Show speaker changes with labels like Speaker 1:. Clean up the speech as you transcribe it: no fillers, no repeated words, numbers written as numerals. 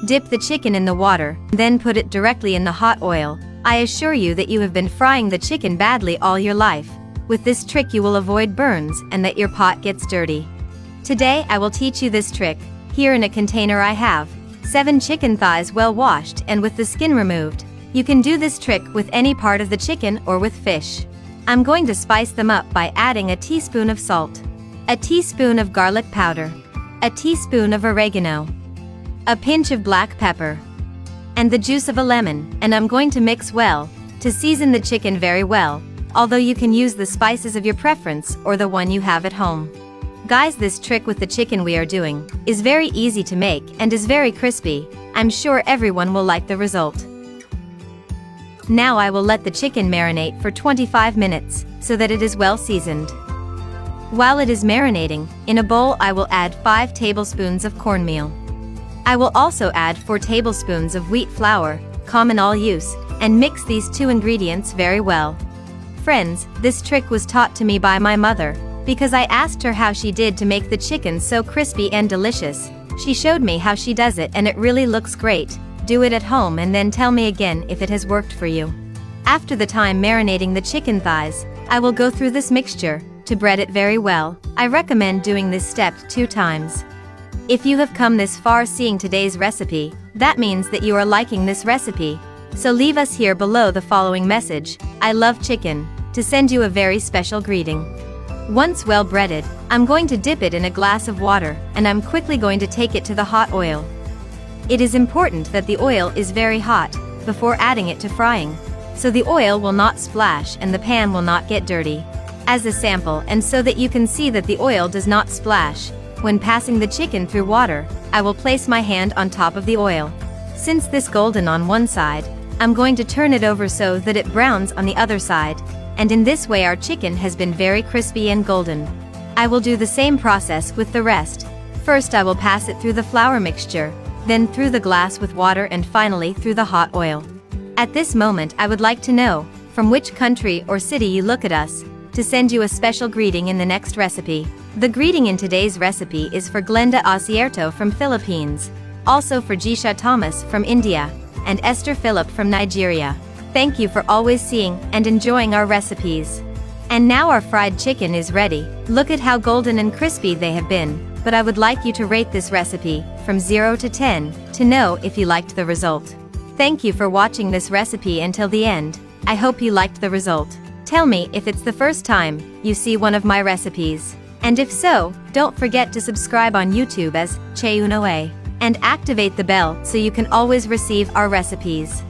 Speaker 1: Dip the chicken in the water, then put it directly in the hot oil. I assure you that you have been frying the chicken badly all your life. With this trick you will avoid burns and that your pot gets dirty. Today I will teach you this trick. Here in a container I have 7 chicken thighs well washed and with the skin removed. You can do this trick with any part of the chicken or with fish. I'm going to spice them up by adding a teaspoon of salt, a teaspoon of garlic powder, a teaspoon of oregano, a pinch of black pepper, and the juice of a lemon, and I'm going to mix well, to season the chicken very well, although you can use the spices of your preference or the one you have at home. Guys, this trick with the chicken we are doing is very easy to make and is very crispy. I'm sure everyone will like the result. Now I will let the chicken marinate for 25 minutes, so that it is well seasoned. While it is marinating, in a bowl I will add 5 tablespoons of cornmeal. I will also add 4 tablespoons of wheat flour, common all use, and mix these 2 ingredients very well. Friends, this trick was taught to me by my mother, because I asked her how she did to make the chicken so crispy and delicious. She showed me how she does it and it really looks great. Do it at home and then tell me again if it has worked for you. After the time marinating the chicken thighs, I will go through this mixture. To bread it very well, I recommend doing this step 2 times. If you have come this far seeing today's recipe, that means that you are liking this recipe. So leave us here below the following message: I love chicken, to send you a very special greeting. Once well breaded, I'm going to dip it in a glass of water, and I'm quickly going to take it to the hot oil. It is important that the oil is very hot before adding it to frying, so the oil will not splash and the pan will not get dirty. As a sample and so that you can see that the oil does not splash, when passing the chicken through water, I will place my hand on top of the oil. Since this golden on one side, I'm going to turn it over so that it browns on the other side, and in this way our chicken has been very crispy and golden. I will do the same process with the rest. First I will pass it through the flour mixture, then through the glass with water and finally through the hot oil. At this moment I would like to know, from which country or city you look at us, to send you a special greeting in the next recipe. The greeting in today's recipe is for Glenda Osierto from Philippines, also for Jisha Thomas from India, and Esther Philip from Nigeria. Thank you for always seeing and enjoying our recipes. And now our fried chicken is ready. Look at how golden and crispy they have been, but I would like you to rate this recipe from 0 to 10 to know if you liked the result. Thank you for watching this recipe until the end. I hope you liked the result. Tell me if it's the first time you see one of my recipes. And if so, don't forget to subscribe on YouTube as Cheunoe and activate the bell so you can always receive our recipes.